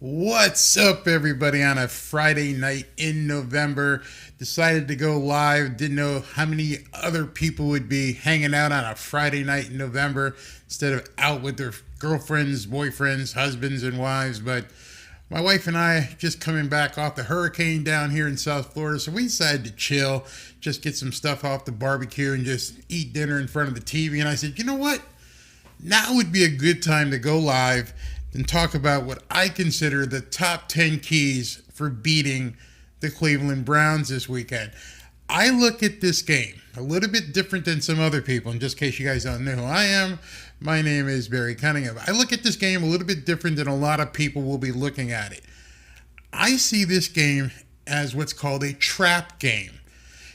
What's up, everybody? On a Friday night in November, decided to go live. Didn't know how many other people would be hanging out on a Friday night in November instead of out with their girlfriends, boyfriends, husbands, and wives. But my wife and I just coming back off the hurricane down here in South Florida, so we decided to chill, just get some stuff off the barbecue and just eat dinner in front of the TV. And I said, you know what? Now would be a good time to go live and talk about what I consider the top 10 keys for beating the Cleveland Browns this weekend. I look at this game a little bit different than some other people, and just in case you guys don't know who I am, my name is Barry Cunningham. I look at this game a little bit different than a lot of people will be looking at it. I see this game as what's called a trap game.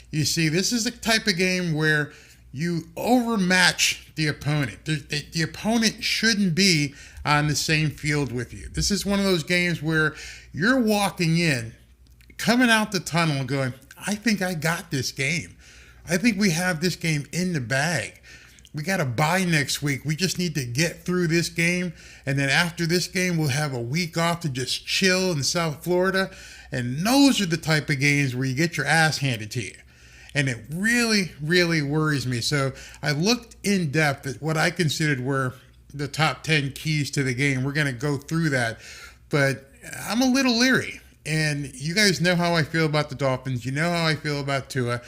You see, this is the type of game where you overmatch the opponent. The opponent shouldn't be on the same field with you. This is one of those games where you're walking in, coming out the tunnel and going, I think I got this game. I think we have this game in the bag. We got a bye next week. We just need to get through this game. And then after this game, we'll have a week off to just chill in South Florida. And those are the type of games where you get your ass handed to you. And it really, really worries me. So I looked in depth at what I considered were the top 10 keys to the game. We're going to go through that. But I'm a little leery. And you guys know how I feel about the Dolphins. You know how I feel about Tua.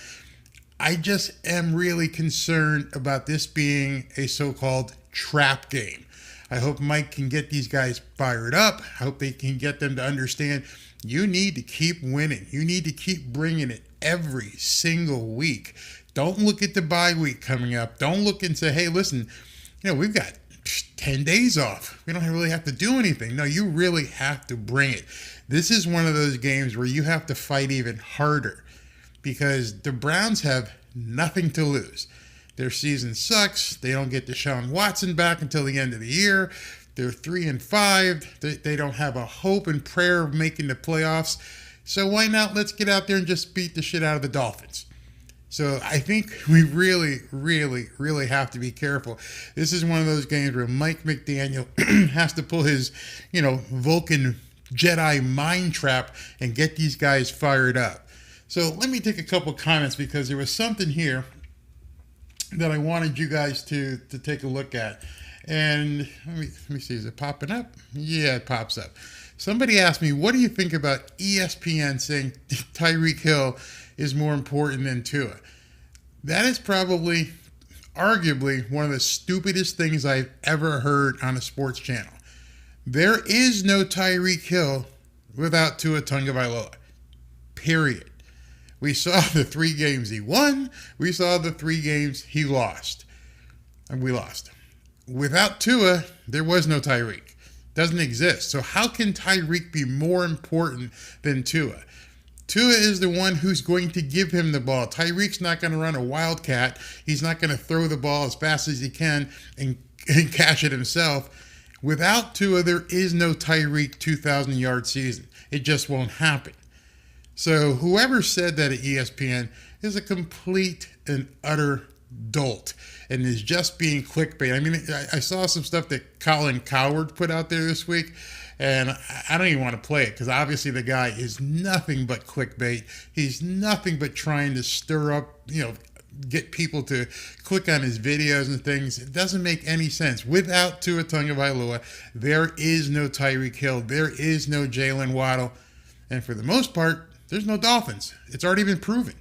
I just am really concerned about this being a so-called trap game. I hope Mike can get these guys fired up. I hope they can get them to understand you need to keep winning. You need to keep bringing it every single week. Don't look at the bye week coming up. Don't look and say, hey, listen, we've got 10 days off. We don't really have to do anything. No, you really have to bring it. This is one of those games where you have to fight even harder because the Browns have nothing to lose. Their season sucks. They don't get Deshaun Watson back until the end of the year. They're 3-5. They don't have a hope and prayer of making the playoffs. So why not? Let's get out there and just beat the shit out of the Dolphins. So I think we really, really, really have to be careful. This is one of those games where Mike McDaniel has to pull his, Vulcan Jedi mind trap and get these guys fired up. So let me take a couple comments because there was something here that I wanted you guys to take a look at. And let me see, is it popping up? Yeah, it pops up. Somebody asked me, what do you think about ESPN saying Tyreek Hill is more important than Tua? That is probably, arguably, one of the stupidest things I've ever heard on a sports channel. There is no Tyreek Hill without Tua Tagovailoa. Period. We saw the 3 games he won. We saw the 3 games he lost. And we lost. Without Tua, there was no Tyreek. Doesn't exist. So how can Tyreek be more important than Tua? Tua is the one who's going to give him the ball. Tyreek's not going to run a wildcat. He's not going to throw the ball as fast as he can and catch it himself. Without Tua, there is no Tyreek 2,000-yard season. It just won't happen. So whoever said that at ESPN is a complete and utter dolt and is just being clickbait. I mean, I saw some stuff that Colin Cowherd put out there this week, and I don't even want to play it because obviously the guy is nothing but clickbait. He's nothing but trying to stir up, get people to click on his videos and things. It doesn't make any sense. Without Tua Tagovailoa, there is no Tyreek Hill. There is no Jalen Waddle. And for the most part, there's no Dolphins. It's already been proven.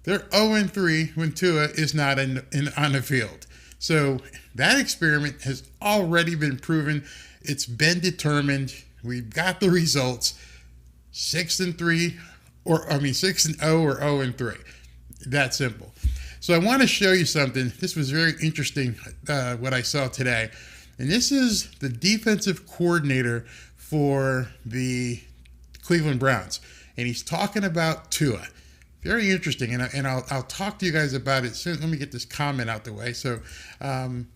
They're 0-3 when Tua is not on the field. So that experiment has already been proven. It's been determined. We've got the results. 6-3, 6-0 or 0-3. That simple. So I want to show you something. This was very interesting, what I saw today. And this is the defensive coordinator for the Cleveland Browns. And he's talking about Tua. Very interesting, and I'll talk to you guys about it soon. Let me get this comment out the way. So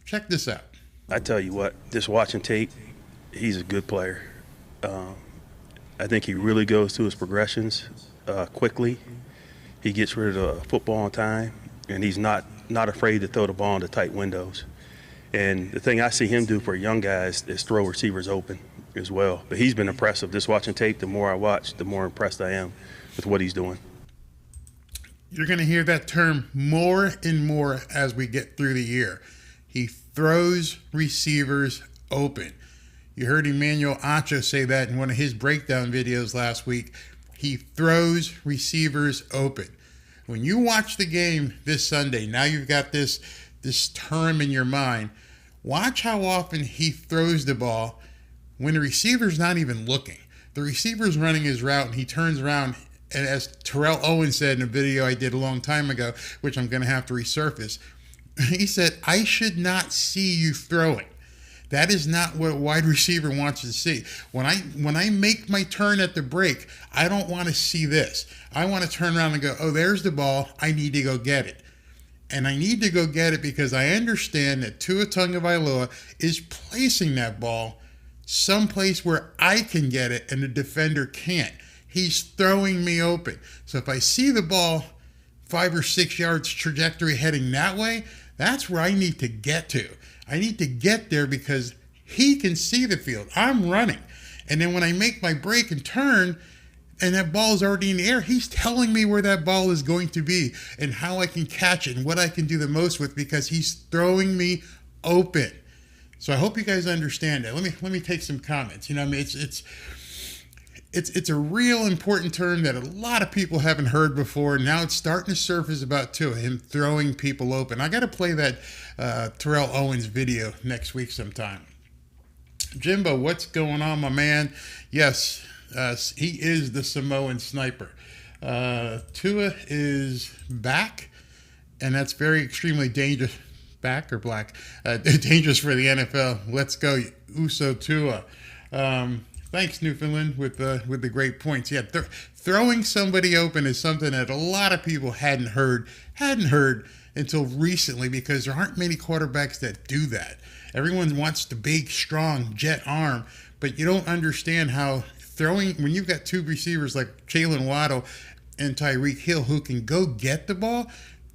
check this out. I tell you what, just watching tape, he's a good player. I think he really goes through his progressions quickly. He gets rid of the football on time, and he's not afraid to throw the ball into tight windows. And the thing I see him do for young guys is throw receivers open. as well. But he's been impressive. Just watching tape, the more I watch, the more impressed I am with what he's doing. You're going to hear that term more and more as we get through the year. He throws receivers open. You heard Emmanuel Acho say that in one of his breakdown videos last week. He throws receivers open. When you watch the game this Sunday, now you've got this term in your mind. Watch how often he throws the ball when the receiver's not even looking. The receiver's running his route and he turns around, and as Terrell Owens said in a video I did a long time ago, which I'm going to have to resurface, he said, "I should not see you throwing." That is not what a wide receiver wants to see. When I make my turn at the break, I don't want to see this. I want to turn around and go, "Oh, there's the ball. I need to go get it." And I need to go get it because I understand that Tua Tagovailoa is placing that ball someplace where I can get it and the defender can't. He's throwing me open. So if I see the ball 5 or 6 yards trajectory heading that way, that's where I need to get to. I need to get there because he can see the field. I'm running. And then when I make my break and turn and that ball is already in the air, he's telling me where that ball is going to be and how I can catch it and what I can do the most with because he's throwing me open. So I hope you guys understand that. Let me take some comments. You know, I mean, it's a real important term that a lot of people haven't heard before. Now it's starting to surface about Tua, him throwing people open. I got to play that Terrell Owens video next week sometime. Jimbo, what's going on, my man? Yes, he is the Samoan sniper. Tua is back, and that's very extremely dangerous. Back or black? Dangerous for the NFL. Let's go, Uso Tua. Thanks, Newfoundland, with the great points. Yeah, throwing somebody open is something that a lot of people hadn't heard until recently because there aren't many quarterbacks that do that. Everyone wants the big, strong jet arm, but you don't understand how throwing, when you've got two receivers like Jalen Waddle and Tyreek Hill who can go get the ball,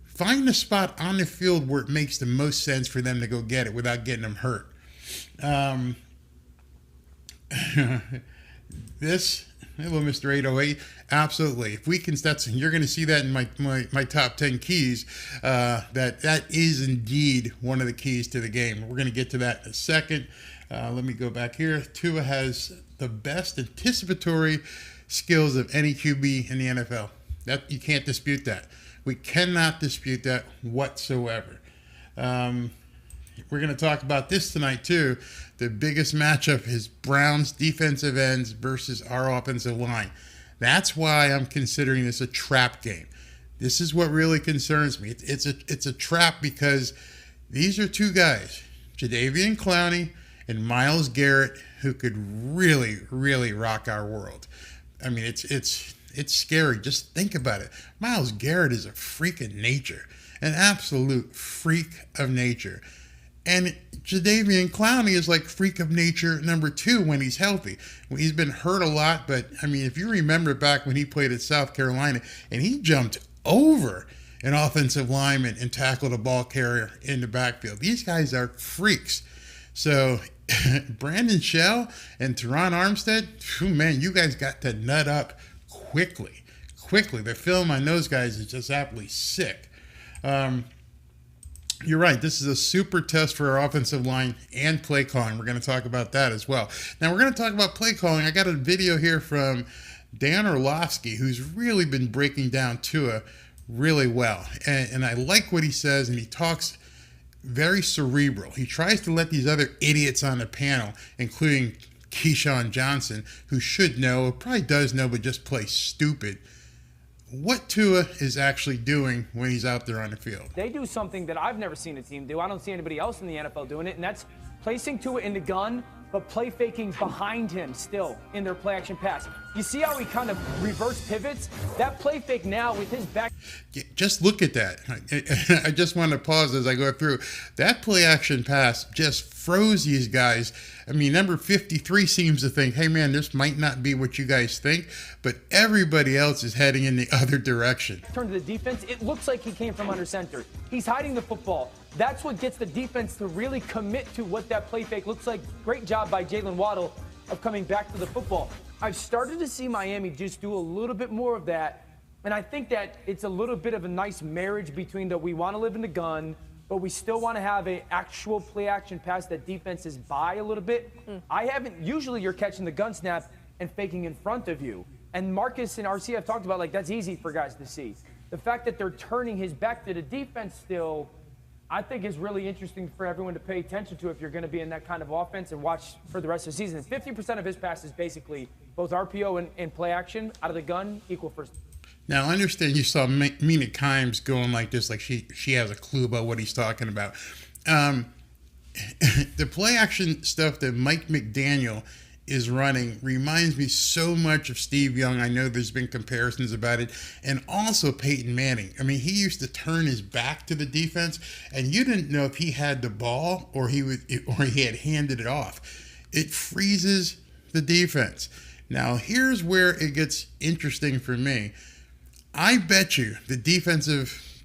find the spot on the field where it makes the most sense for them to go get it without getting them hurt. This, hello, Mr. 808, absolutely. If we can, you're going to see that in my top 10 keys. That is indeed one of the keys to the game. We're going to get to that in a second. Let me go back here. Tua has the best anticipatory skills of any QB in the NFL. That you can't dispute that. We cannot dispute that whatsoever. We're going to talk about this tonight, too. The biggest matchup is Browns defensive ends versus our offensive line. That's why I'm considering this a trap game. This is what really concerns me. It's a trap because these are two guys, Jadeveon Clowney and Myles Garrett, who could really, really rock our world. I mean, it's scary. Just think about it. Myles Garrett is a freak of nature, an absolute freak of nature. And Jadeveon Clowney is like freak of nature number 2 when he's healthy. He's been hurt a lot, but I mean, if you remember back when he played at South Carolina and he jumped over an offensive lineman and tackled a ball carrier in the backfield. These guys are freaks. So Brandon Shell and Teron Armstead, man, you guys got to nut up quickly. The film on those guys is just absolutely sick. You're right. This is a super test for our offensive line and play calling. We're going to talk about that as well. Now, we're going to talk about play calling. I got a video here from Dan Orlovsky, who's really been breaking down Tua really well. And I like what he says, and he talks very cerebral. He tries to let these other idiots on the panel, including Keyshawn Johnson, who should know, or probably does know, but just plays stupid, what Tua is actually doing when he's out there on the field. They do something that I've never seen a team do. I don't see anybody else in the NFL doing it, and that's placing Tua in the gun, but play faking behind him still in their play action pass. You see how he kind of reverse pivots? That play fake now with his back. Just look at that. I just want to pause as I go through. That play action pass just froze these guys. I mean, number 53 seems to think, hey, man, this might not be what you guys think, but everybody else is heading in the other direction. Turn to the defense. It looks like he came from under center. He's hiding the football. That's what gets the defense to really commit to what that play fake looks like. Great job by Jalen Waddle of coming back to the football. I've started to see Miami just do a little bit more of that, and I think that it's a little bit of a nice marriage between that we want to live in the gun, but we still want to have an actual play-action pass that defenses buy a little bit. Usually you're catching the gun snap and faking in front of you. And Marcus and RC have talked about, like, that's easy for guys to see. The fact that they're turning his back to the defense still, I think is really interesting for everyone to pay attention to if you're going to be in that kind of offense and watch for the rest of the season. 50% of his passes basically, both RPO and play action out of the gun, equal first. Now, I understand you saw Mina Kimes going like this, like she has a clue about what he's talking about. The play action stuff that Mike McDaniel is running reminds me so much of Steve Young. I know there's been comparisons about it, and also Peyton Manning. I mean, he used to turn his back to the defense, and you didn't know if he had the ball or he had handed it off. It freezes the defense. Now, here's where it gets interesting for me. I bet you the defensive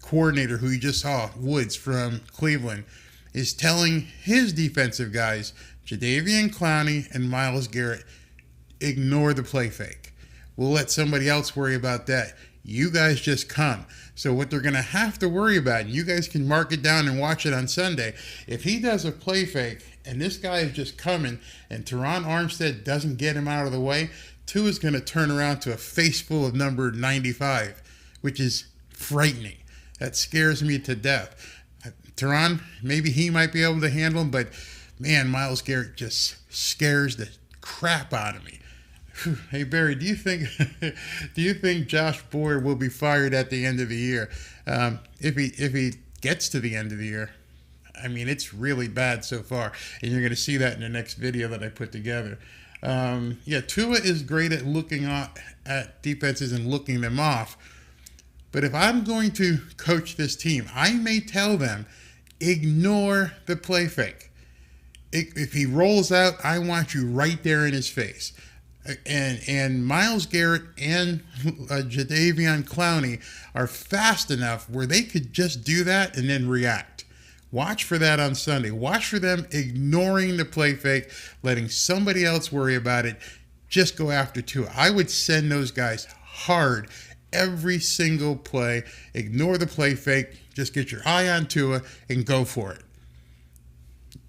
coordinator who you just saw, Woods from Cleveland, is telling his defensive guys, Jadeveon Clowney and Myles Garrett, ignore the play fake. We'll let somebody else worry about that. You guys just come. So what they're going to have to worry about, and you guys can mark it down and watch it on Sunday, if he does a play fake and this guy is just coming and Teron Armstead doesn't get him out of the way, Tua's going to turn around to a face full of number 95, which is frightening. That scares me to death. Teron, maybe he might be able to handle him, but man, Myles Garrett just scares the crap out of me. Hey Barry, do you think Josh Boyer will be fired at the end of the year? If he gets to the end of the year, I mean, it's really bad so far, and you're going to see that in the next video that I put together. Tua is great at looking at defenses and looking them off. But if I'm going to coach this team, I may tell them, ignore the play fake. If he rolls out, I want you right there in his face. And Myles Garrett and Jadeveon Clowney are fast enough where they could just do that and then react. Watch for that on Sunday. Watch for them ignoring the play fake, letting somebody else worry about it. Just go after Tua. I would send those guys hard every single play. Ignore the play fake. Just get your eye on Tua and go for it.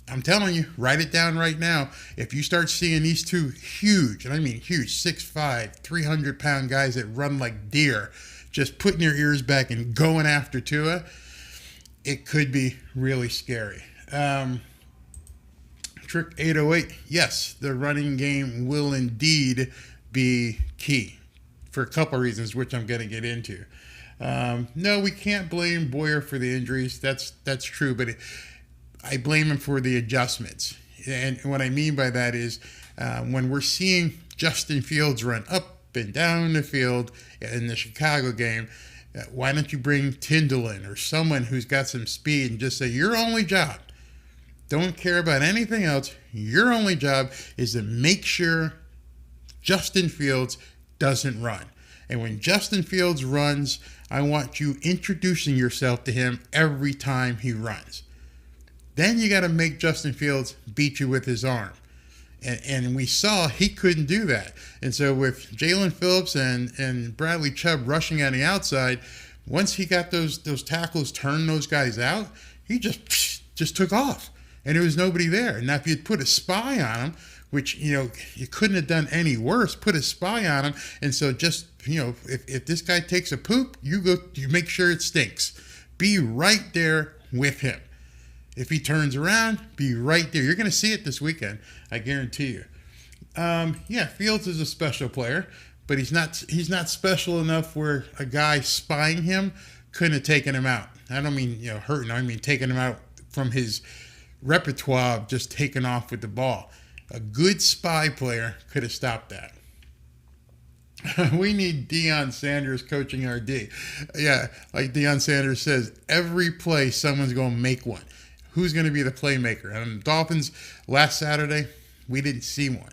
I'm telling you, write it down right now. If you start seeing these two huge, and I mean huge, 6'5", 300-pound guys that run like deer, just putting their ears back and going after Tua, it could be really scary. Trick 808, yes, the running game will indeed be key for a couple of reasons, which I'm going to get into. No, we can't blame Boyer for the injuries. That's true, but I blame him for the adjustments. And what I mean by that is when we're seeing Justin Fields run up and down the field in the Chicago game, why don't you bring Tyndall in or someone who's got some speed and just say, your only job, don't care about anything else, your only job is to make sure Justin Fields doesn't run. And when Justin Fields runs, I want you introducing yourself to him every time he runs. Then you got to make Justin Fields beat you with his arm. And we saw he couldn't do that. And so with Jalen Phillips and Bradley Chubb rushing on the outside, once he got those tackles, turned those guys out, he just took off. And there was nobody there. Now, if you'd put a spy on him, which, you couldn't have done any worse, put a spy on him. And so just, if this guy takes a poop, you make sure it stinks. Be right there with him. If he turns around, be right there. You're going to see it this weekend, I guarantee you. Fields is a special player, but he's not special enough where a guy spying him couldn't have taken him out. I don't mean hurting. I mean taking him out from his repertoire of just taking off with the ball. A good spy player could have stopped that. We need Deion Sanders coaching our D. Yeah, like Deion Sanders says, every play someone's going to make one. Who's going to be the playmaker? And the Dolphins, last Saturday, we didn't see one.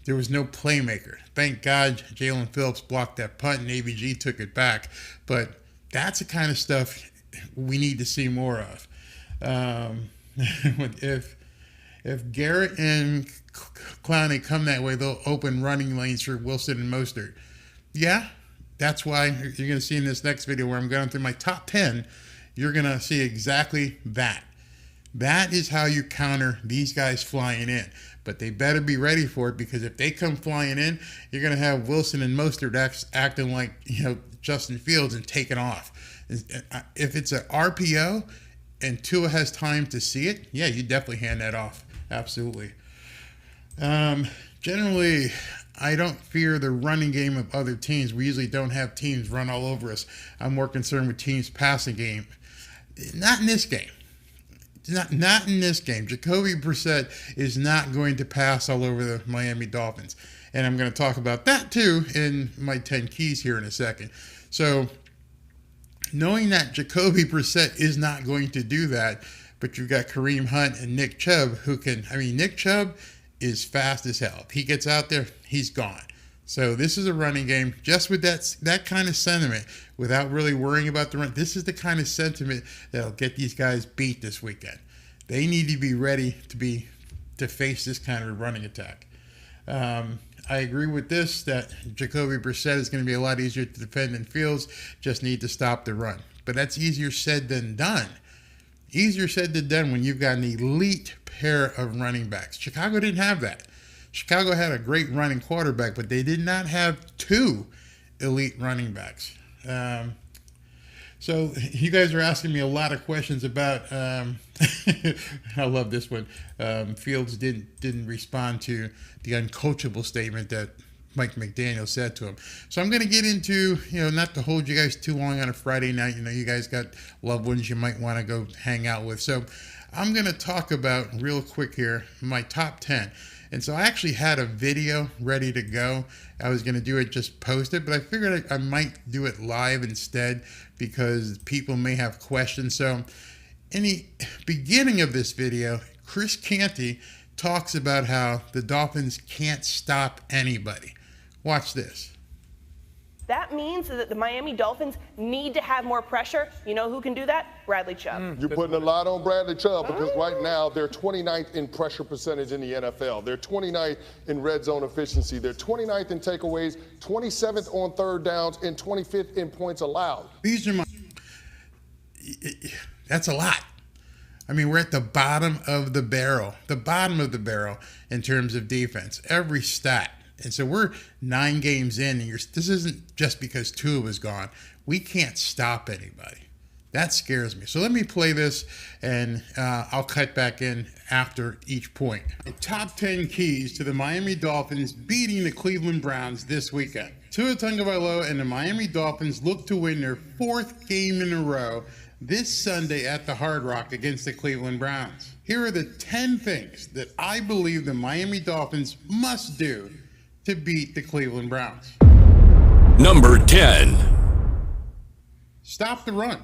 There was no playmaker. Thank God Jalen Phillips blocked that punt and AVG took it back. But that's the kind of stuff we need to see more of. If Garrett and Clowney come that way, they'll open running lanes for Wilson and Mostert. Yeah, that's why you're going to see in this next video where I'm going through my top 10, you're going to see exactly that. That is how you counter these guys flying in. But they better be ready for it, because if they come flying in, you're going to have Wilson and Mostert acting like, Justin Fields and taking off. If it's an RPO and Tua has time to see it, yeah, you definitely hand that off. Absolutely. Generally, I don't fear the running game of other teams. We usually don't have teams run all over us. I'm more concerned with teams' passing game. Not in this game. Not in this game. Jacoby Brissett is not going to pass all over the Miami Dolphins. And I'm going to talk about that too in my 10 keys here in a second. So knowing that Jacoby Brissett is not going to do that, but you've got Kareem Hunt and Nick Chubb who can, Nick Chubb is fast as hell. If he gets out there, he's gone. So this is a running game just with that kind of sentiment, without really worrying about the run. This is the kind of sentiment that'll get these guys beat this weekend. They need to be ready to face this kind of running attack. I agree with this, that Jacoby Brissett is going to be a lot easier to defend than Fields. Just need to stop the run. But that's easier said than done. Easier said than done when you've got an elite pair of running backs. Chicago didn't have that. Chicago had a great running quarterback, but they did not have two elite running backs. So you guys are asking me a lot of questions about, I love this one. Fields didn't respond to the uncoachable statement that Mike McDaniel said to him. So I'm going to get into, not to hold you guys too long on a Friday night. You guys got loved ones you might want to go hang out with. So I'm going to talk about real quick here my top 10. And so I actually had a video ready to go. I was going to do it, just post it, but I figured I might do it live instead because people may have questions. So in the beginning of this video, Chris Canty talks about how the Dolphins can't stop anybody. Watch this. That means that the Miami Dolphins need to have more pressure. You know who can do that? Bradley Chubb. You're putting a lot on Bradley Chubb because right now they're 29th in pressure percentage in the NFL. They're 29th in red zone efficiency. They're 29th in takeaways, 27th on third downs, and 25th in points allowed. These are that's a lot. We're at the bottom of the barrel in terms of defense, every stat. And so we're 9 games in, and this isn't just because Tua was gone. We can't stop anybody. That scares me. So let me play this, and I'll cut back in after each point. The top 10 keys to the Miami Dolphins beating the Cleveland Browns this weekend. Tua Tagovailoa and the Miami Dolphins look to win their 4th game in a row this Sunday at the Hard Rock against the Cleveland Browns. Here are the 10 things that I believe the Miami Dolphins must do to beat the Cleveland Browns. Number 10. Stop the run.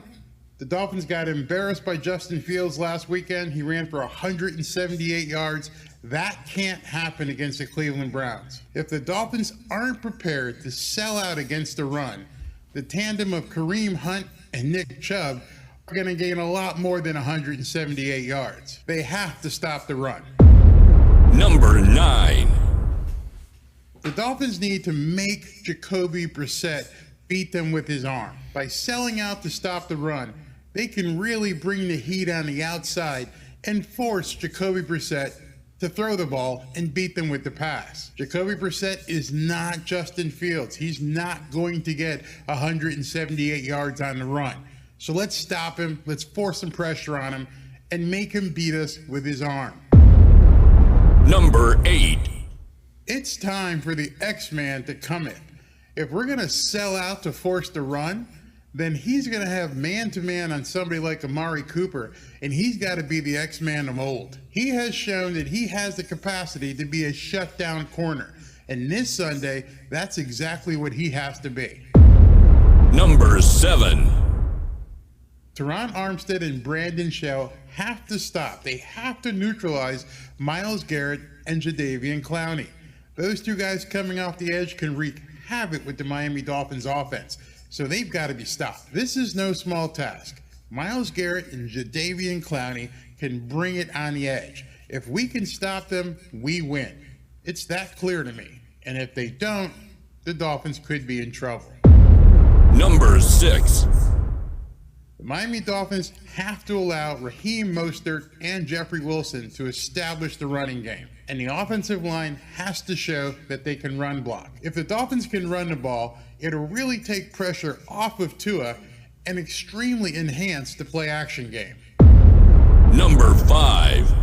The Dolphins got embarrassed by Justin Fields last weekend. He ran for 178 yards. That can't happen against the Cleveland Browns. If the Dolphins aren't prepared to sell out against the run, the tandem of Kareem Hunt and Nick Chubb are going to gain a lot more than 178 yards. They have to stop the run. Number 9. The Dolphins need to make Jacoby Brissett beat them with his arm. By selling out to stop the run, they can really bring the heat on the outside and force Jacoby Brissett to throw the ball and beat them with the pass. Jacoby Brissett is not Justin Fields. He's not going to get 178 yards on the run. So let's stop him. Let's force some pressure on him and make him beat us with his arm. Number 8. It's time for the X-Man to come in. If we're going to sell out to force the run, then he's going to have man-to-man on somebody like Amari Cooper, and he's got to be the X-Man of old. He has shown that he has the capacity to be a shutdown corner, and this Sunday, that's exactly what he has to be. Number 7. Teron Armstead and Brandon Shell have to stop. They have to neutralize Myles Garrett and Jadeveon Clowney. Those two guys coming off the edge can wreak havoc with the Miami Dolphins offense. So they've got to be stopped. This is no small task. Myles Garrett and Jadeveon Clowney can bring it on the edge. If we can stop them, we win. It's that clear to me. And if they don't, the Dolphins could be in trouble. Number 6. The Miami Dolphins have to allow Raheem Mostert and Jeffrey Wilson to establish the running game. And the offensive line has to show that they can run block. If the Dolphins can run the ball, it'll really take pressure off of Tua and extremely enhance the play-action game. Number 5.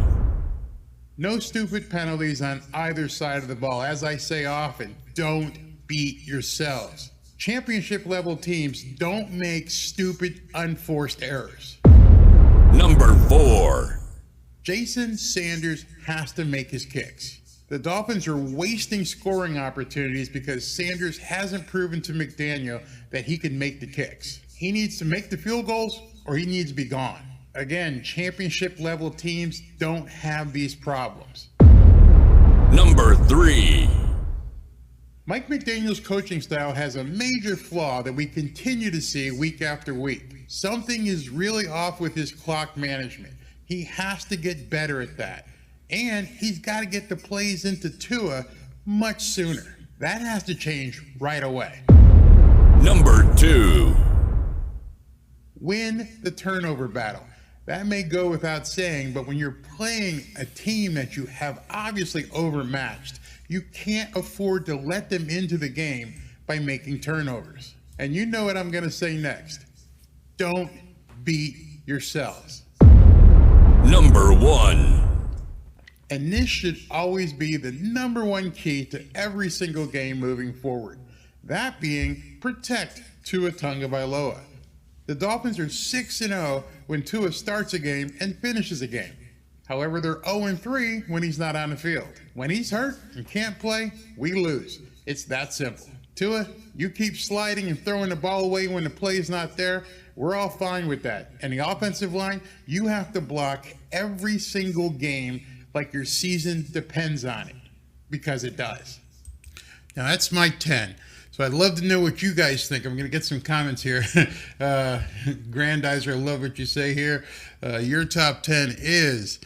No stupid penalties on either side of the ball. As I say often, don't beat yourselves. Championship-level teams don't make stupid, unforced errors. Number 4. Jason Sanders has to make his kicks. The Dolphins are wasting scoring opportunities because Sanders hasn't proven to McDaniel that he can make the kicks. He needs to make the field goals or he needs to be gone. Again, championship-level teams don't have these problems. Number 3. Mike McDaniel's coaching style has a major flaw that we continue to see week after week. Something is really off with his clock management. He has to get better at that. And he's got to get the plays into Tua much sooner. That has to change right away. Number 2. Win the turnover battle. That may go without saying, but when you're playing a team that you have obviously overmatched, you can't afford to let them into the game by making turnovers. And you know what I'm going to say next. Don't beat yourselves. Number 1. And this should always be the number one key to every single game moving forward. That being, protect Tua Tagovailoa. The Dolphins are 6-0 when Tua starts a game and finishes a game. However, they're 0-3 when he's not on the field. When he's hurt and can't play, we lose. It's that simple. Tua, you keep sliding and throwing the ball away when the play is not there. We're all fine with that. And the offensive line, you have to block every single game like your season depends on it, because it does. Now, that's my 10. So I'd love to know what you guys think. I'm going to get some comments here. Grandizer, I love what you say here. Your top 10 is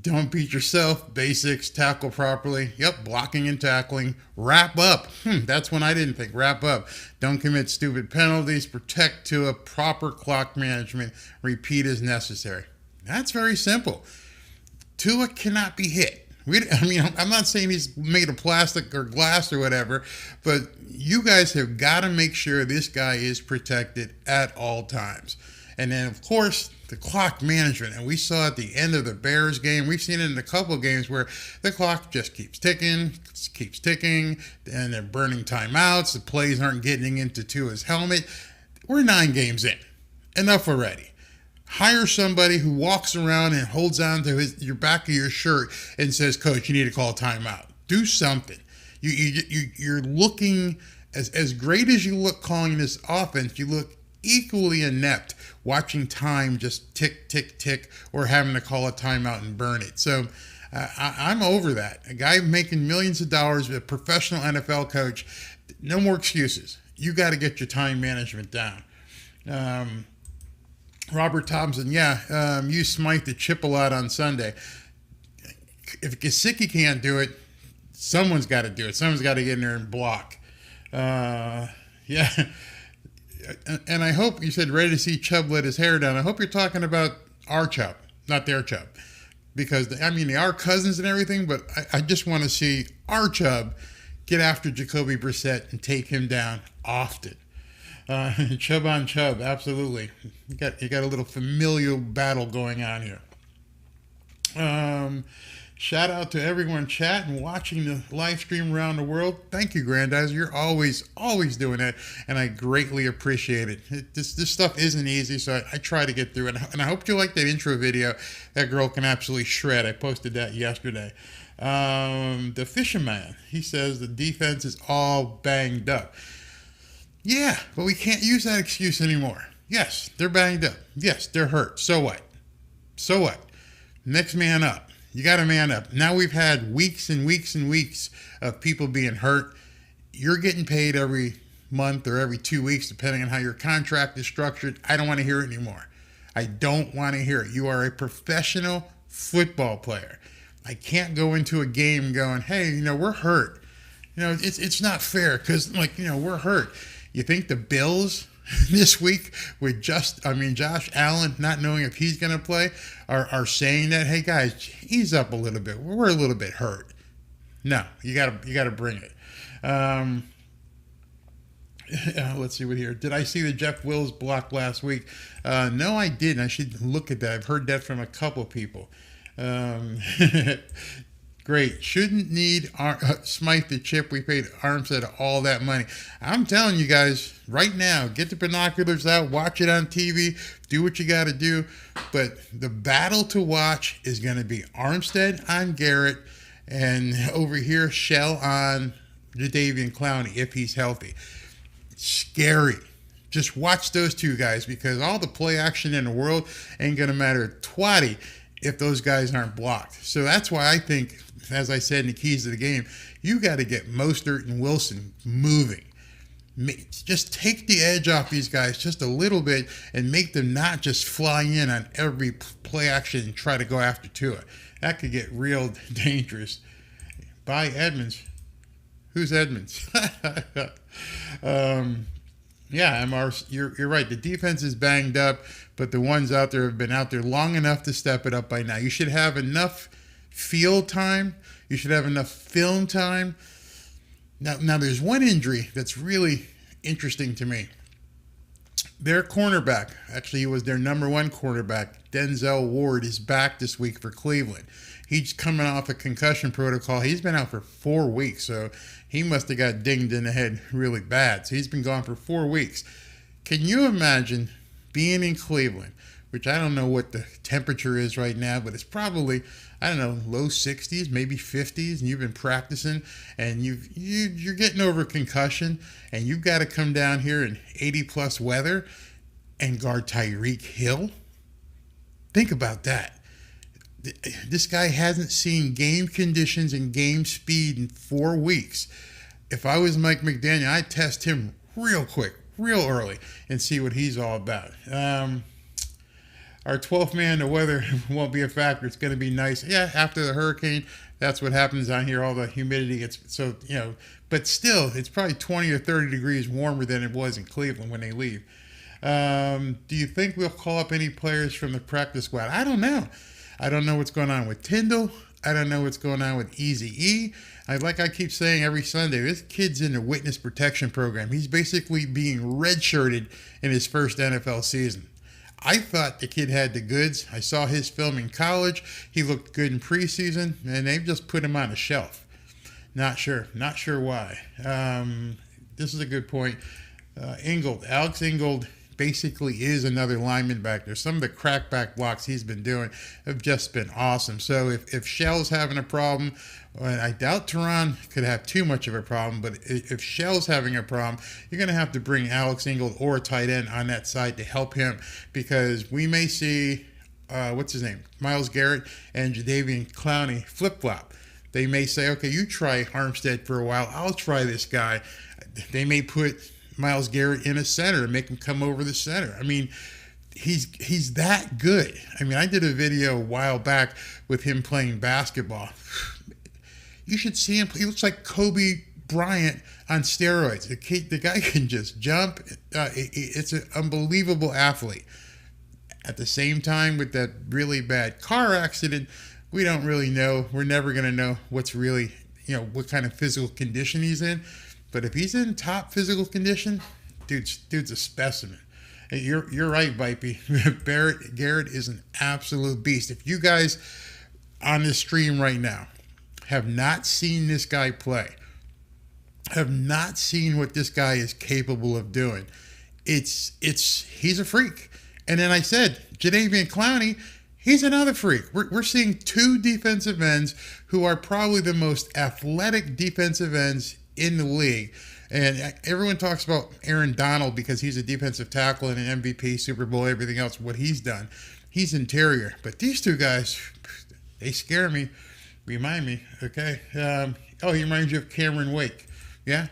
don't beat yourself, basics, tackle properly. Yep, blocking and tackling. Wrap up. That's one I didn't think. Wrap up. Don't commit stupid penalties. Protect to a proper clock management. Repeat as necessary. That's very simple. Tua cannot be hit. I'm not saying he's made of plastic or glass or whatever, but you guys have got to make sure this guy is protected at all times. And then, of course, the clock management. And we saw at the end of the Bears game, we've seen it in a couple of games where the clock just keeps ticking, and they're burning timeouts. The plays aren't getting into Tua's helmet. We're 9 games in. Enough already. Hire somebody who walks around and holds on to your back of your shirt and says, "Coach, you need to call a timeout." Do something. You're looking as great as you look calling this offense. You look equally inept watching time just tick, tick, tick, or having to call a timeout and burn it. So I'm over that. A guy making millions of dollars, a professional NFL coach, no more excuses. You got to get your time management down. Robert Thompson, you smite the chip a lot on Sunday. If Gesicki can't do it, someone's got to do it. Someone's got to get in there and block. And I hope you said ready to see Chubb let his hair down. I hope you're talking about our Chubb, not their Chubb. Because, they are cousins and everything, but I just want to see our Chubb get after Jacoby Brissett and take him down often. Chubb on Chubb, absolutely. You got a little familial battle going on here. Shout out to everyone chatting, watching the live stream around the world. Thank you, Grandizer. You're always doing that, and I greatly appreciate it. This stuff isn't easy, so I try to get through it. And I hope you like that intro video. That girl can absolutely shred. I posted that yesterday. The Fisherman, he says the defense is all banged up. Yeah, but we can't use that excuse anymore. Yes, they're banged up. Yes, they're hurt. So what? Next man up. You got to man up. Now we've had weeks and weeks and weeks of people being hurt. You're getting paid every month or every 2 weeks, depending on how your contract is structured. I don't want to hear it anymore. I don't want to hear it. You are a professional football player. I can't go into a game going, hey, we're hurt. It's not fair because, we're hurt. You think the Bills this week with Josh Allen not knowing if he's going to play are saying that, hey, guys, ease up a little bit. We're a little bit hurt. No, you gotta bring it. Let's see what here. Did I see the Jeff Wills block last week? No, I didn't. I should look at that. I've heard that from a couple people. Great. Shouldn't need Smythe the chip. We paid Armstead all that money. I'm telling you guys, right now, get the binoculars out, watch it on TV, do what you got to do. But the battle to watch is going to be Armstead on Garrett, and over here, Shell on Jadeveon Clowney if he's healthy. Scary. Just watch those two guys because all the play action in the world ain't going to matter twatty if those guys aren't blocked. So that's why I think, as I said in the keys of the game, you got to get Mostert and Wilson moving. Just take the edge off these guys just a little bit and make them not just fly in on every play action and try to go after Tua. That could get real dangerous. Bye, Edmonds. Who's Edmonds? Yeah, MR, you're right. The defense is banged up, but the ones out there have been out there long enough to step it up by now. You should have enough field time. You should have enough film time. Now there's one injury that's really interesting to me. Their cornerback, actually he was their number one cornerback, Denzel Ward, is back this week for Cleveland. He's coming off a concussion protocol. He's been out for 4 weeks, so he must have got dinged in the head really bad. So he's been gone for 4 weeks. Can you imagine being in Cleveland, which I don't know what the temperature is right now, but it's probably, I don't know, low 60s, maybe 50s, and you've been practicing, and you're getting over concussion, and you've got to come down here in 80-plus weather and guard Tyreek Hill? Think about that. This guy hasn't seen game conditions and game speed in 4 weeks. If I was Mike McDaniel, I'd test him real quick, real early, and see what he's all about. Our 12th man, the weather won't be a factor. It's going to be nice. Yeah, after the hurricane, that's what happens down here. All the humidity gets, so, but still, it's probably 20 or 30 degrees warmer than it was in Cleveland when they leave. Do you think we'll call up any players from the practice squad? I don't know. I don't know what's going on with Tyndall. I don't know what's going on with Eazy-E. Like I keep saying every Sunday, this kid's in the witness protection program. He's basically being redshirted in his first NFL season. I thought the kid had the goods. I saw his film in college. He looked good in preseason, and they've just put him on a shelf. Not sure why. This is a good point. Alex Ingold basically is another lineman back there. Some of the crackback blocks he's been doing have just been awesome. So if Shell's having a problem, and I doubt Tehran could have too much of a problem, but if Shell's having a problem, you're going to have to bring Alex Ingold or a tight end on that side to help him, because we may see, Myles Garrett and Jadeveon Clowney flip-flop. They may say, okay, you try Armstead for a while. I'll try this guy. They may put Myles Garrett in a center and make him come over the center. I mean, he's that good. I mean, I did a video a while back with him playing basketball. You should see him. He looks like Kobe Bryant on steroids. The guy can just jump. It's an unbelievable athlete. At the same time, with that really bad car accident, we don't really know. We're never going to know what's really, what kind of physical condition he's in. But if he's in top physical condition, dude's a specimen. You're right, Vipey. Garrett is an absolute beast. If you guys on this stream right now have not seen this guy play, have not seen what this guy is capable of doing, he's a freak. And then I said, Jadeveon Clowney, he's another freak. We're seeing two defensive ends who are probably the most athletic defensive ends in the league. And everyone talks about Aaron Donald because he's a defensive tackle and an MVP, Super Bowl, everything else, what he's done. He's interior. But these two guys, they scare me. Remind me, okay? He reminds you of Cameron Wake. Yeah,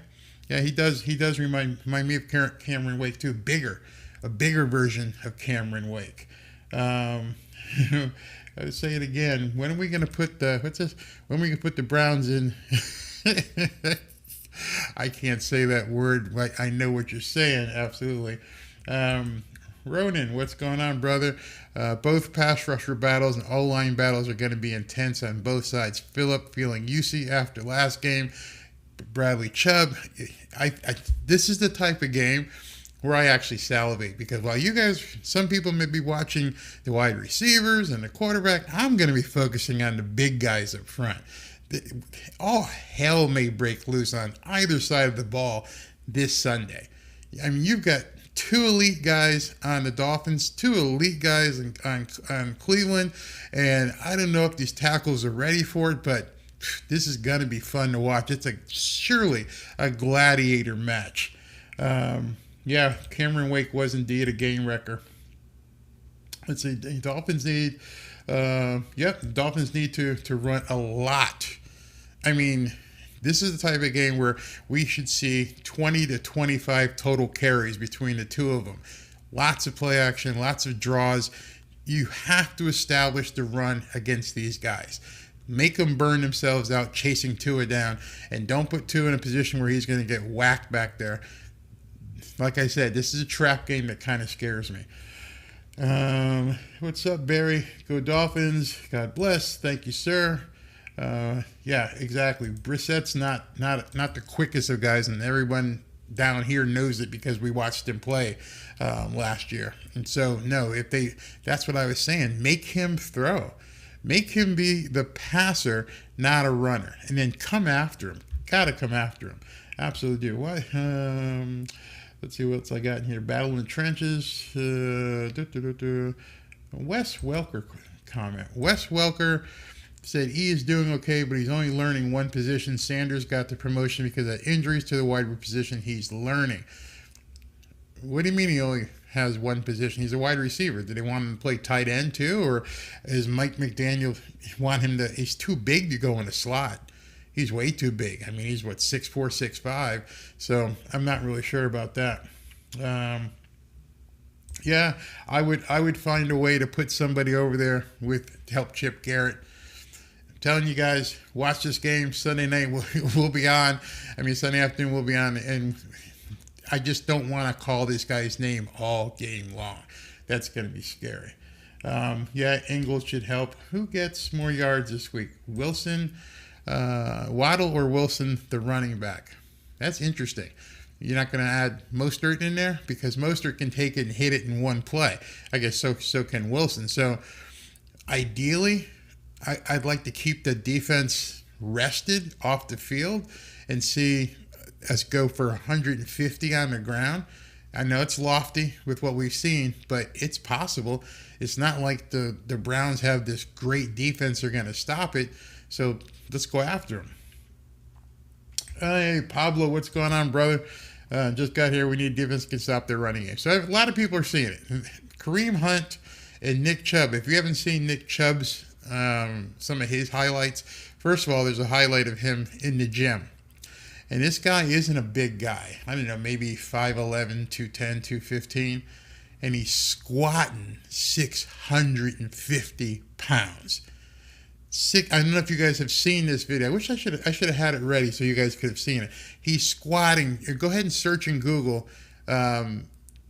he does remind me of Cameron Wake too. A bigger version of Cameron Wake. I would say it again. When are we going to put the When are we going to put the Browns in? I can't say that word, but I know what you're saying. Absolutely. Ronan, what's going on, brother? Both pass rusher battles and O-line battles are going to be intense on both sides. Phillip feeling UC after last game. Bradley Chubb. This is the type of game where I actually salivate, because while you guys, some people may be watching the wide receivers and the quarterback, I'm going to be focusing on the big guys up front. All hell may break loose on either side of the ball this Sunday. I mean, you've got two elite guys on the Dolphins, two elite guys on Cleveland, and I don't know if these tackles are ready for it, but this is going to be fun to watch. It's surely a gladiator match. Yeah, Cameron Wake was indeed a game wrecker. Let's see, the Dolphins need, the Dolphins need to run a lot. I mean, this is the type of game where we should see 20 to 25 total carries between the two of them. Lots of play action, lots of draws. You have to establish the run against these guys. Make them burn themselves out chasing Tua down, and don't put Tua in a position where he's going to get whacked back there. Like I said, this is a trap game that kind of scares me. What's up, Barry? Go Dolphins. God bless. Thank you, sir. Yeah, exactly. Brissett's not the quickest of guys, and everyone down here knows it because we watched him play last year. And so, no, that's what I was saying. Make him throw. Make him be the passer, not a runner. And then come after him. Got to come after him. Absolutely do. What? Let's see what else I got in here. Battle in the trenches. Wes Welker comment. Wes Welker said he is doing okay, but he's only learning one position. Sanders got the promotion because of injuries to the wide position he's learning. What do you mean he only has one position? He's a wide receiver. Do they want him to play tight end too? Or is Mike McDaniel want him to, he's too big to go in the slot? He's way too big. I mean, he's 6'4", 6'5". So I'm not really sure about that. Yeah, I would find a way to put somebody over there to help Chip Garrett. I'm telling you guys, watch this game Sunday night. We'll be on. I mean, Sunday afternoon we'll be on, and I just don't want to call this guy's name all game long. That's going to be scary. Yeah, Ingles should help. Who gets more yards this week? Wilson, Waddle, or Wilson, the running back? That's interesting. You're not going to add Mostert in there because Mostert can take it and hit it in one play. I guess so can Wilson. So ideally, I'd like to keep the defense rested off the field and see us go for 150 on the ground. I know it's lofty with what we've seen, but it's possible. It's not like the Browns have this great defense they're going to stop it. So let's go after them. Hey, Pablo, what's going on, brother? Just got here. We need defense can stop their running game. So a lot of people are seeing it. Kareem Hunt and Nick Chubb. If you haven't seen Nick Chubb's, some of his highlights, first of all, there's a highlight of him in the gym. And this guy isn't a big guy. I don't know, maybe 5'11", 210, 215. And he's squatting 650 pounds. I don't know if you guys have seen this video. I wish I should have had it ready so you guys could have seen it. He's squatting. Go ahead and search in Google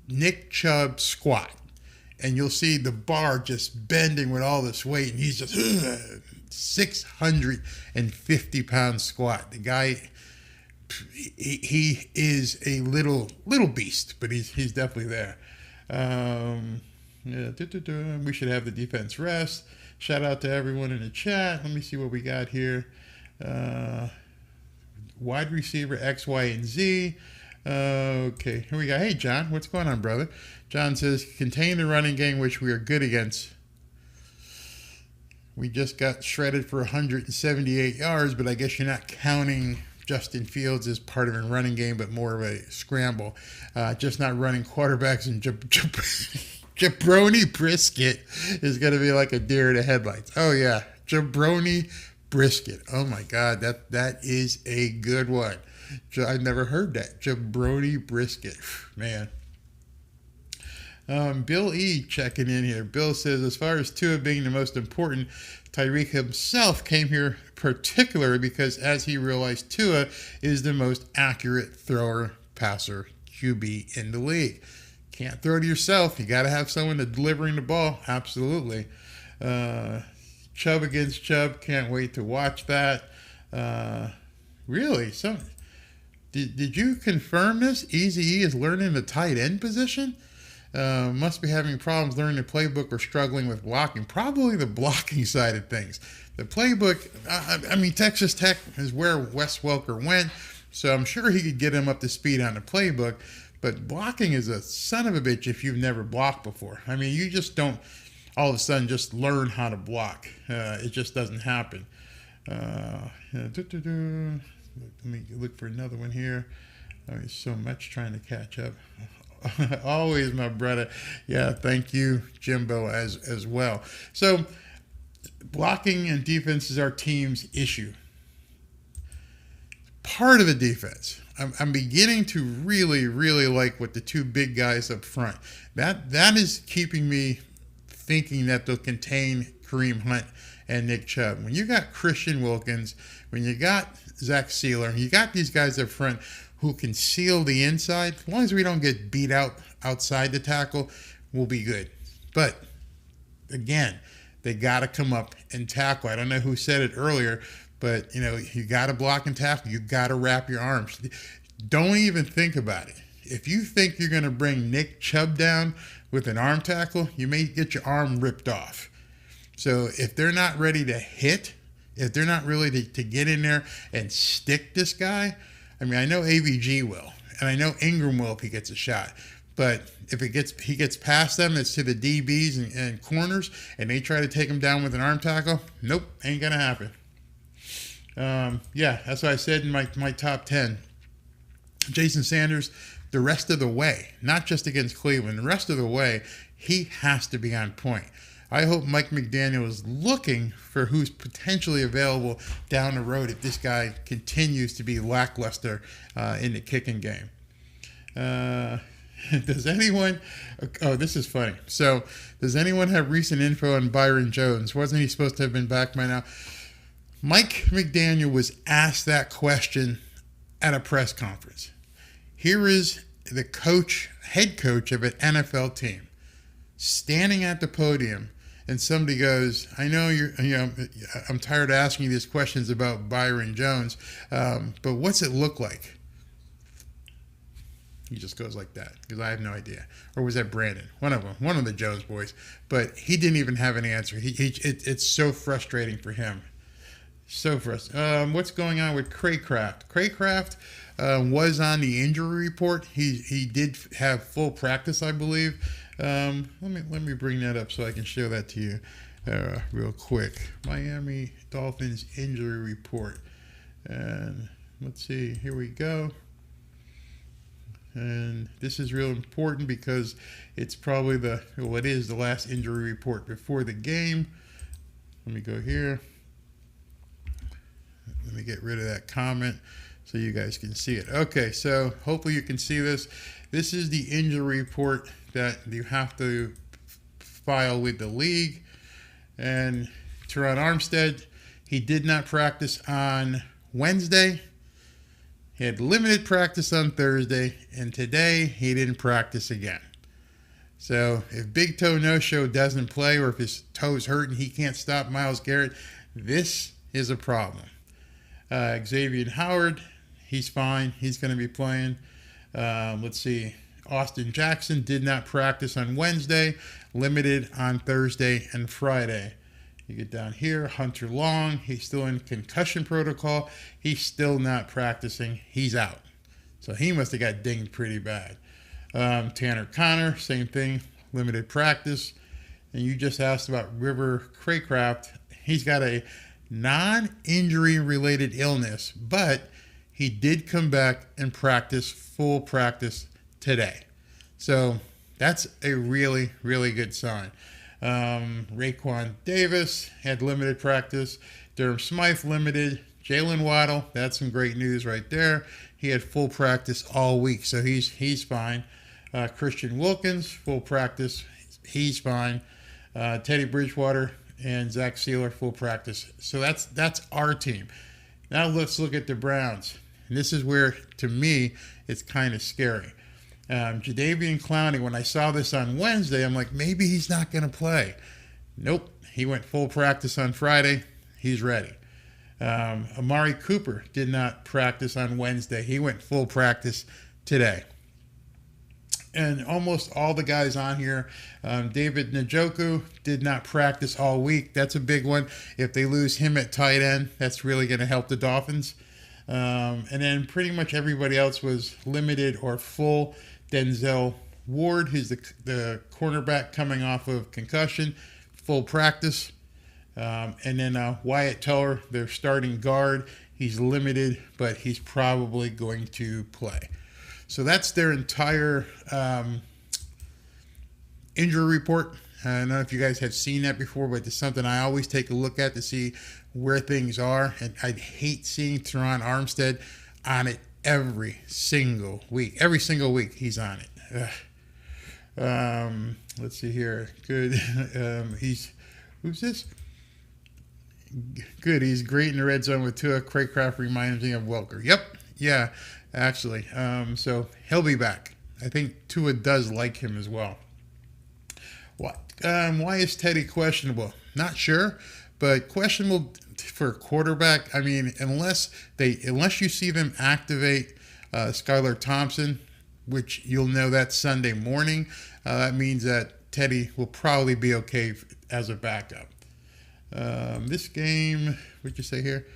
Nick Chubb squat. And you'll see the bar just bending with all this weight. And he's just 650 pound squat. The guy, he is a little beast, but he's definitely there. We should have the defense rest. Shout out to everyone in the chat. Let me see what we got here. Wide receiver X, Y, and Z. Okay, here we go. Hey, John, what's going on, brother? John says, contain the running game, which we are good against. We just got shredded for 178 yards, but I guess you're not counting Justin Fields as part of a running game, but more of a scramble. Just not running quarterbacks, and Jabroni Brisket is going to be like a deer in the headlights. Oh, yeah. Jabroni Brisket. Oh, my God. That is a good one. I've never heard that. Jabroni Brisket. Man. Bill E. checking in here. Bill says, as far as Tua being the most important, Tyreek himself came here particularly because, as he realized, Tua is the most accurate thrower, passer, QB in the league. Can't throw to yourself. You got to have someone that's delivering the ball. Absolutely. Chubb against Chubb. Can't wait to watch that. Really? Did you confirm this? Eazy-E is learning the tight end position? Must be having problems learning the playbook or struggling with blocking. Probably the blocking side of things. The playbook, I mean, Texas Tech is where Wes Welker went, so I'm sure he could get him up to speed on the playbook. But blocking is a son of a bitch if you've never blocked before. I mean, you just don't all of a sudden just learn how to block. It just doesn't happen. Let me look for another one here. Oh, there's so much trying to catch up. Always, my brother. Yeah, thank you, Jimbo, as well. So, blocking and defense is our team's issue. Part of the defense. I'm beginning to really, really like what the two big guys up front. That is keeping me thinking that they'll contain Kareem Hunt and Nick Chubb. When you got Christian Wilkins, when you got Zach Sealer, you got these guys up front who can seal the inside. As long as we don't get beat out outside the tackle, we'll be good. But again, they got to come up and tackle. I don't know who said it earlier, but you got to block and tackle. You got to wrap your arms. Don't even think about it. If you think you're going to bring Nick Chubb down with an arm tackle, you may get your arm ripped off. So if they're not ready to hit, if they're not really to get in there and stick this guy, I mean, I know AVG will, and I know Ingram will if he gets a shot. But if he gets past them, it's to the DBs and corners, and they try to take him down with an arm tackle, nope, ain't going to happen. Yeah, that's what I said in my top 10. Jason Sanders, the rest of the way, not just against Cleveland, the rest of the way, he has to be on point. I hope Mike McDaniel is looking for who's potentially available down the road if this guy continues to be lackluster in the kicking game. Does anyone... Oh, this is funny. So, does anyone have recent info on Byron Jones? Wasn't he supposed to have been back by now? Mike McDaniel was asked that question at a press conference. Here is the head coach of an NFL team, standing at the podium, and somebody goes, I know I'm tired of asking you these questions about Byron Jones, but what's it look like? He just goes like that, because I have no idea. Or was that Brandon? One of them, one of the Jones boys. But he didn't even have an answer. It's so frustrating for him. So frustrating. What's going on with Craycraft? Craycraft was on the injury report. He did have full practice, I believe. Let me bring that up so I can show that to you real quick. Miami Dolphins injury report. And let's see. Here we go. And this is real important because it's probably it is the last injury report before the game. Let me go here. Let me get rid of that comment so you guys can see it. Okay, so hopefully you can see this. This is the injury report that you have to file with the league. And Teron Armstead, he did not practice on Wednesday. He had limited practice on Thursday, and today he didn't practice again. So if Big Toe No-Show doesn't play, or if his toe's hurt and he can't stop Myles Garrett, this is a problem. Xavier Howard, he's fine. He's going to be playing. Let's see. Austin Jackson did not practice on Wednesday, limited on Thursday and Friday. You get down here, Hunter Long, he's still in concussion protocol. He's still not practicing. He's out. So he must have got dinged pretty bad. Tanner Connor, same thing, limited practice. And you just asked about River Craycraft. He's got a non-injury related illness, but he did come back and practice full practice today. So that's a really, really good sign. Raekwon Davis had limited practice. Durham Smythe limited. Jalen Waddle, that's some great news right there. He had full practice all week, so he's fine. Christian Wilkins, full practice. He's fine. Teddy Bridgewater and Zach Sealer, full practice. So that's our team. Now let's look at the Browns. And this is where, to me, it's kind of scary. Jadeveon Clowney, when I saw this on Wednesday, I'm like, maybe he's not going to play. Nope. He went full practice on Friday. He's ready. Amari Cooper did not practice on Wednesday. He went full practice today. And almost all the guys on here, David Njoku did not practice all week. That's a big one. If they lose him at tight end, that's really going to help the Dolphins. And then pretty much everybody else was limited or full. Denzel Ward, who's the cornerback coming off of concussion, full practice. And then Wyatt Teller, their starting guard, he's limited, but he's probably going to play. So that's their entire injury report. I don't know if you guys have seen that before, but it's something I always take a look at to see where things are. And I'd hate seeing Teron Armstead on it every single week. Every single week he's on it. Let's see here. Good. Who's this? Good. He's great in the red zone with Tua. Craycraft reminds me of Welker. Yep. Yeah, actually. So he'll be back. I think Tua does like him as well. Why is Teddy questionable? Not sure, but questionable for a quarterback. I mean, unless you see them activate Skylar Thompson, which you'll know that Sunday morning, that means that Teddy will probably be okay as a backup. This game, what'd you say here?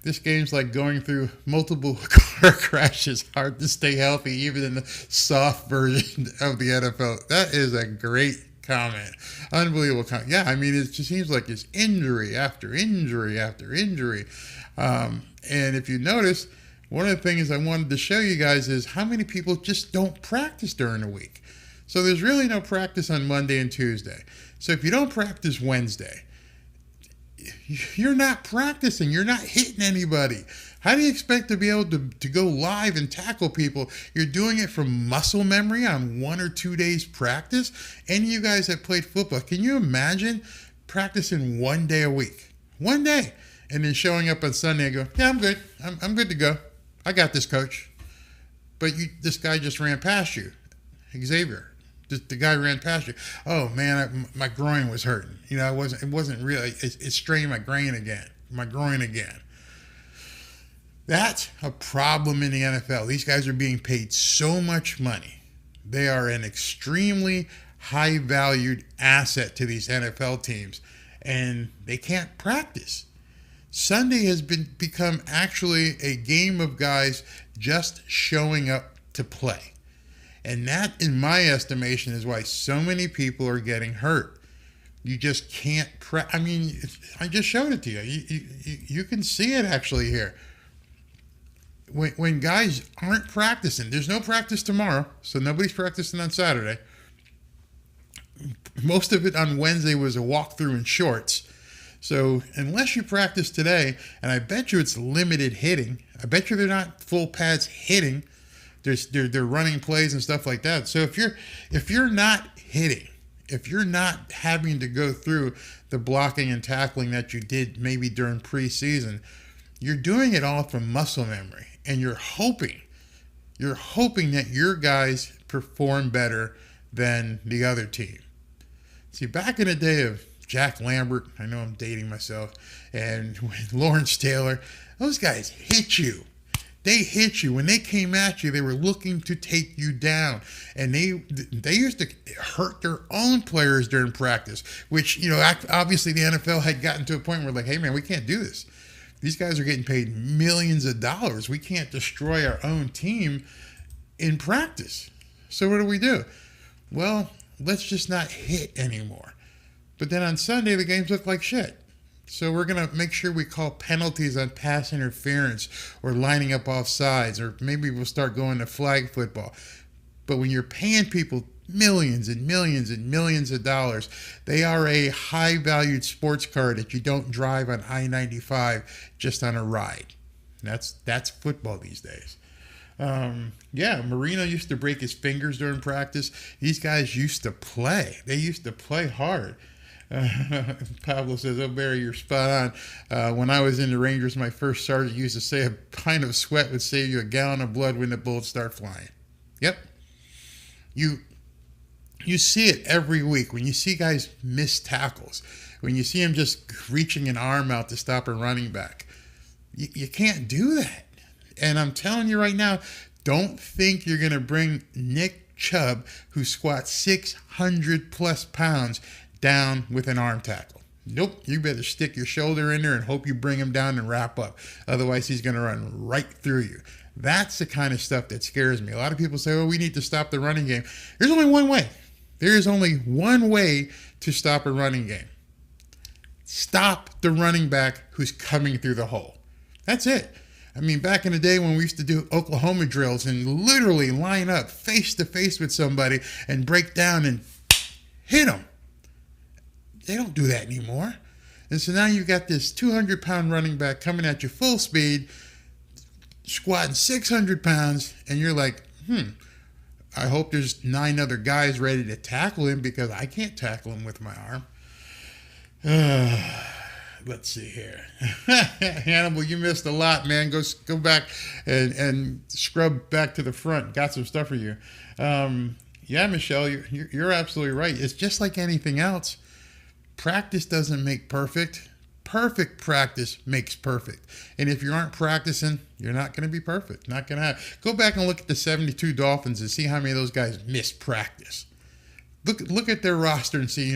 This game's like going through multiple car crashes. Hard to stay healthy, even in the soft version of the NFL. That is a great comment. Unbelievable comment. Yeah, I mean, it just seems like it's injury after injury after injury. And if you notice, one of the things I wanted to show you guys is how many people just don't practice during the week. So there's really no practice on Monday and Tuesday. So if you don't practice Wednesday, you're not practicing. You're not hitting anybody. How do you expect to be able to go live and tackle people? You're doing it from muscle memory on 1 or 2 days practice. Any of you guys that played football, can you imagine practicing 1 day a week? 1 day. And then showing up on Sunday and go, yeah, I'm good. I'm good to go. I got this, coach. But this guy just ran past you. Xavier. The guy ran past you. Oh man, my groin was hurting. You know, it wasn't really. It strained my groin again. That's a problem in the NFL. These guys are being paid so much money. They are an extremely high valued asset to these NFL teams, and they can't practice. Sunday has become actually a game of guys just showing up to play. And that, in my estimation, is why so many people are getting hurt. You just can't I mean, I just showed it to you. You can see it actually here. When guys aren't practicing, there's no practice tomorrow, so nobody's practicing on Saturday. Most of it on Wednesday was a walkthrough in shorts. So unless you practice today, and I bet you it's limited hitting, I bet you they're not full pads hitting. They're running plays and stuff like that. So if you're not hitting, if you're not having to go through the blocking and tackling that you did maybe during preseason, you're doing it all from muscle memory, and you're hoping that your guys perform better than the other team. See, back in the day of Jack Lambert, I know I'm dating myself, and Lawrence Taylor, those guys hit you. They hit you. When they came at you, they were looking to take you down. And they used to hurt their own players during practice, which, you know, obviously the NFL had gotten to a point where like, hey, man, we can't do this. These guys are getting paid millions of dollars. We can't destroy our own team in practice. So what do? Well, let's just not hit anymore. But then on Sunday, the games look like shit. So we're going to make sure we call penalties on pass interference or lining up off sides, or maybe we'll start going to flag football. But when you're paying people millions and millions and millions of dollars, they are a high-valued sports car that you don't drive on I-95 just on a ride. That's football these days. Yeah, Marino used to break his fingers during practice. These guys used to play. They used to play hard. Pablo says, "Oh, Barry, you're spot on. When I was in the Rangers, my first sergeant used to say a pint of sweat would save you a gallon of blood when the bullets start flying." Yep. You see it every week when you see guys miss tackles, when you see them just reaching an arm out to stop a running back. You can't do that. And I'm telling you right now, don't think you're going to bring Nick Chubb, who squats 600 plus pounds, down with an arm tackle. Nope, you better stick your shoulder in there and hope you bring him down and wrap up. Otherwise, he's going to run right through you. That's the kind of stuff that scares me. A lot of people say, "Oh, we need to stop the running game." There's only one way. There is only one way to stop a running game. Stop the running back who's coming through the hole. That's it. I mean, back in the day when we used to do Oklahoma drills and literally line up face to face with somebody and break down and hit them. They don't do that anymore. And so now you've got this 200-pound running back coming at you full speed, squatting 600 pounds, and you're like, I hope there's 9 other guys ready to tackle him because I can't tackle him with my arm. Let's see here. Hannibal, you missed a lot, man. Go back and scrub back to the front. Got some stuff for you. Yeah, Michelle, you're absolutely right. It's just like anything else. Practice doesn't make perfect. Perfect practice makes perfect. And if you aren't practicing, you're not going to be perfect. Not going to have. Go back and look at the 72 Dolphins and see how many of those guys missed practice. Look at their roster and see,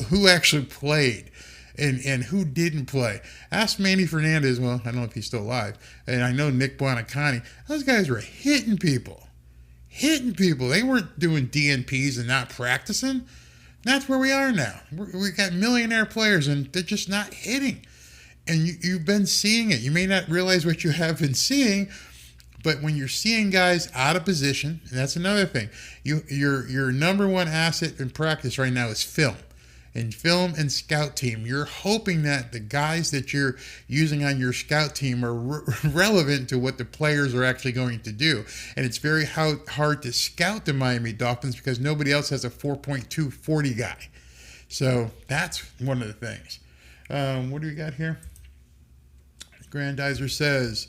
who actually played and who didn't play. Ask Manny Fernandez. Well, I don't know if he's still alive. And I know Nick Buonacani. Those guys were hitting people. They weren't doing DNPs and not practicing. That's where we are now. We got millionaire players, and they're just not hitting. And you've been seeing it. You may not realize what you have been seeing, but when you're seeing guys out of position, and that's another thing, your number one asset in practice right now is film. And film and scout team, you're hoping that the guys that you're using on your scout team are relevant to what the players are actually going to do. And it's very hard to scout the Miami Dolphins because nobody else has a 4.2 40 guy. So that's one of the things. What do we got here? Grandizer says,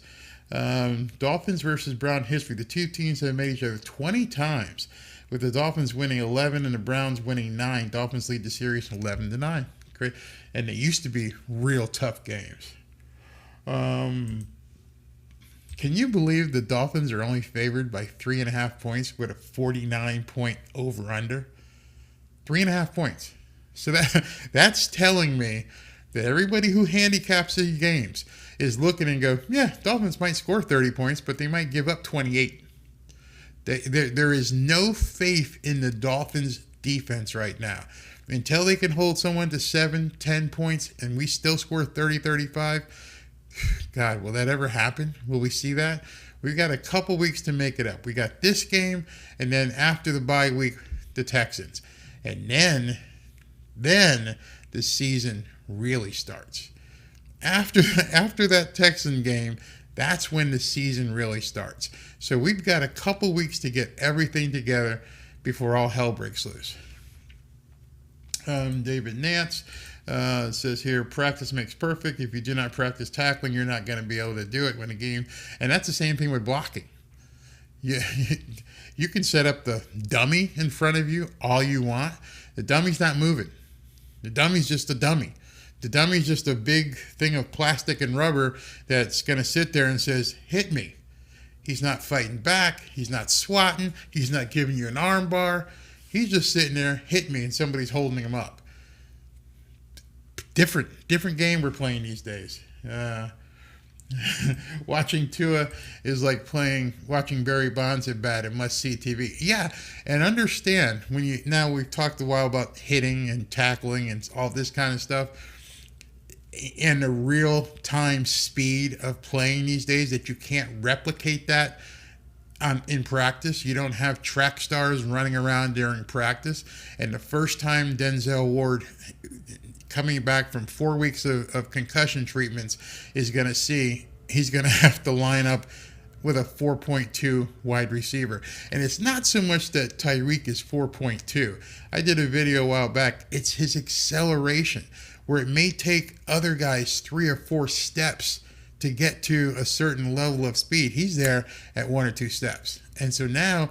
Dolphins versus Brown history. The two teams have made each other 20 times, with the Dolphins winning 11 and the Browns winning 9. Dolphins lead the series 11-9. Great. And they used to be real tough games. Can you believe the Dolphins are only favored by 3.5 points with a 49-point over-under? 3.5 points. So that's telling me that everybody who handicaps these games is looking and go, yeah, Dolphins might score 30 points, but they might give up 28. There is no faith in the Dolphins' defense right now. Until they can hold someone to 7-10 points and we still score 30-35, God, will that ever happen? Will we see that? We've got a couple weeks to make it up. We got this game, and then after the bye week, the Texans. And then the season really starts. After that Texan game, that's when the season really starts. So we've got a couple weeks to get everything together before all hell breaks loose. David Nance says here, practice makes perfect. If you do not practice tackling, you're not going to be able to do it when a game. And that's the same thing with blocking. You can set up the dummy in front of you all you want. The dummy's not moving. The dummy's just a dummy. The dummy's just a big thing of plastic and rubber that's going to sit there and says, hit me. He's not fighting back. He's not swatting. He's not giving you an arm bar. He's just sitting there, hit me, and somebody's holding him up. Different game we're playing these days. Watching Tua is like watching Barry Bonds at bat and must-see TV. Yeah, and understand, now we've talked a while about hitting and tackling and all this kind of stuff, and the real-time speed of playing these days, that you can't replicate that in practice. You don't have track stars running around during practice. And the first time Denzel Ward, coming back from 4 weeks of concussion treatments, is going to see he's going to have to line up with a 4.2 wide receiver. And it's not so much that Tyreek is 4.2. I did a video a while back. It's his acceleration, where it may take other guys 3 or 4 steps to get to a certain level of speed. He's there at 1 or 2 steps. And so now,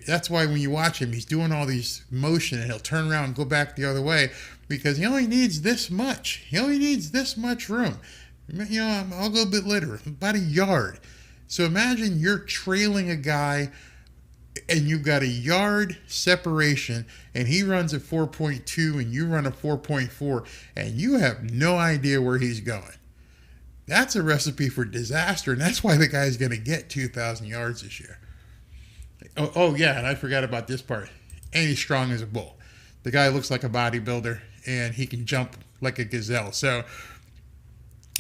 that's why when you watch him, he's doing all these motion, and he'll turn around and go back the other way, because he only needs this much. He only needs this much room. You know, I'll go a bit later, about a yard. So imagine you're trailing a guy and you've got a yard separation, and he runs a 4.2 and you run a 4.4, and you have no idea where he's going. That's a recipe for disaster, and that's why the guy's going to get 2,000 yards this year. Oh, yeah, and I forgot about this part. And he's strong as a bull. The guy looks like a bodybuilder, and he can jump like a gazelle. So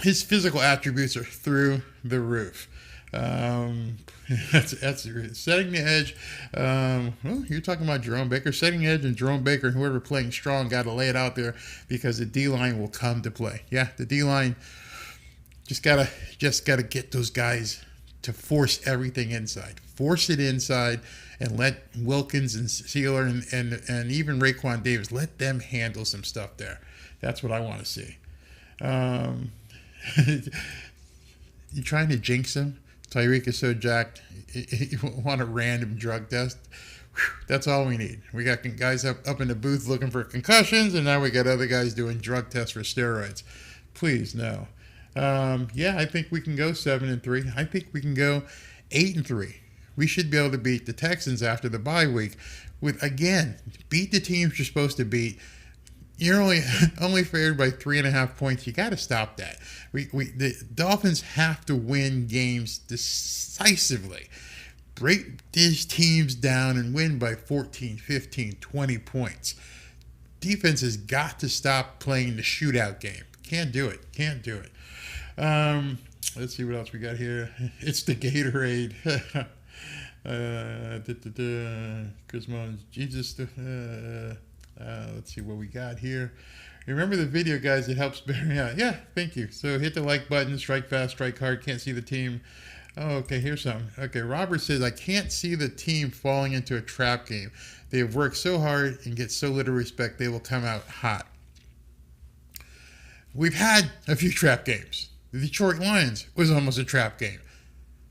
his physical attributes are through the roof. That's setting the edge. Well, you're talking about Jerome Baker. Setting the edge, and Jerome Baker and whoever playing strong got to lay it out there, because the D-line will come to play. Yeah, the D-line just gotta get those guys to force everything inside. Force it inside, and let Wilkins and Sealer and even Raekwon Davis, let them handle some stuff there. That's what I want to see. You trying to jinx him? Tyreek is so jacked. You want a random drug test? Whew, that's all we need. We got guys up in the booth looking for concussions, and now we got other guys doing drug tests for steroids. Please, no. Yeah, I think we can go 7-3. I think we can go 8-3. We should be able to beat the Texans after the bye week. Beat the teams you're supposed to beat. You're only favored by 3.5 points. You got to stop that. The Dolphins have to win games decisively. Break these teams down and win by 14, 15, 20 points. Defense has got to stop playing the shootout game. Can't do it. Let's see what else we got here. It's the Gatorade. Chris Mullins, Jesus. Let's see what we got here. Remember the video, guys. It helps Barry out. Yeah, thank you. So hit the like button. Strike fast, strike hard. Can't see the team. Oh, okay, here's something. Okay, Robert says, I can't see the team falling into a trap game. They have worked so hard and get so little respect, they will come out hot. We've had a few trap games. The Detroit Lions was almost a trap game.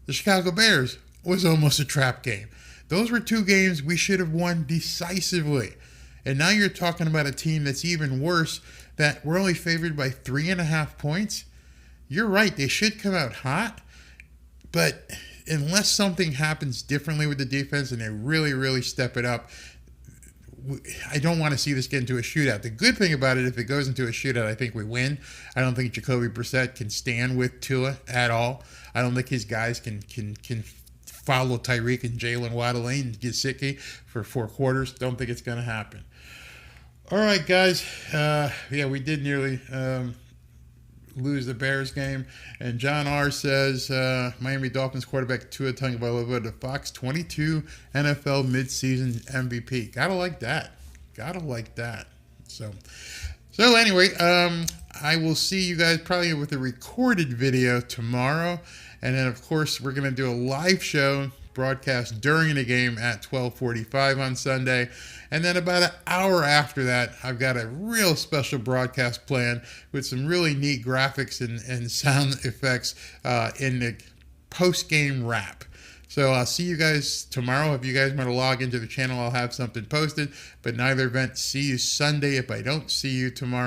The Chicago Bears was almost a trap game. Those were 2 games we should have won decisively. And now you're talking about a team that's even worse, that we're only favored by 3.5 points. You're right, they should come out hot. But unless something happens differently with the defense and they really, really step it up, I don't want to see this get into a shootout. The good thing about it, if it goes into a shootout, I think we win. I don't think Jacoby Brissett can stand with Tua at all. I don't think his guys can follow Tyreek and Jalen Waddle and Gesicki for 4 quarters. Don't think it's going to happen. All right, guys. Yeah, we did nearly lose the Bears game. And John R. says, Miami Dolphins quarterback Tua Tagovailoa to Fox 22 NFL midseason MVP. Gotta like that. So anyway, I will see you guys probably with a recorded video tomorrow. And then, of course, we're going to do a live show broadcast during the game at 12:45 on Sunday. And then about an hour after that, I've got a real special broadcast plan with some really neat graphics and sound effects in the post-game wrap. So I'll see you guys tomorrow. If you guys want to log into the channel, I'll have something posted. But in either event, see you Sunday if I don't see you tomorrow.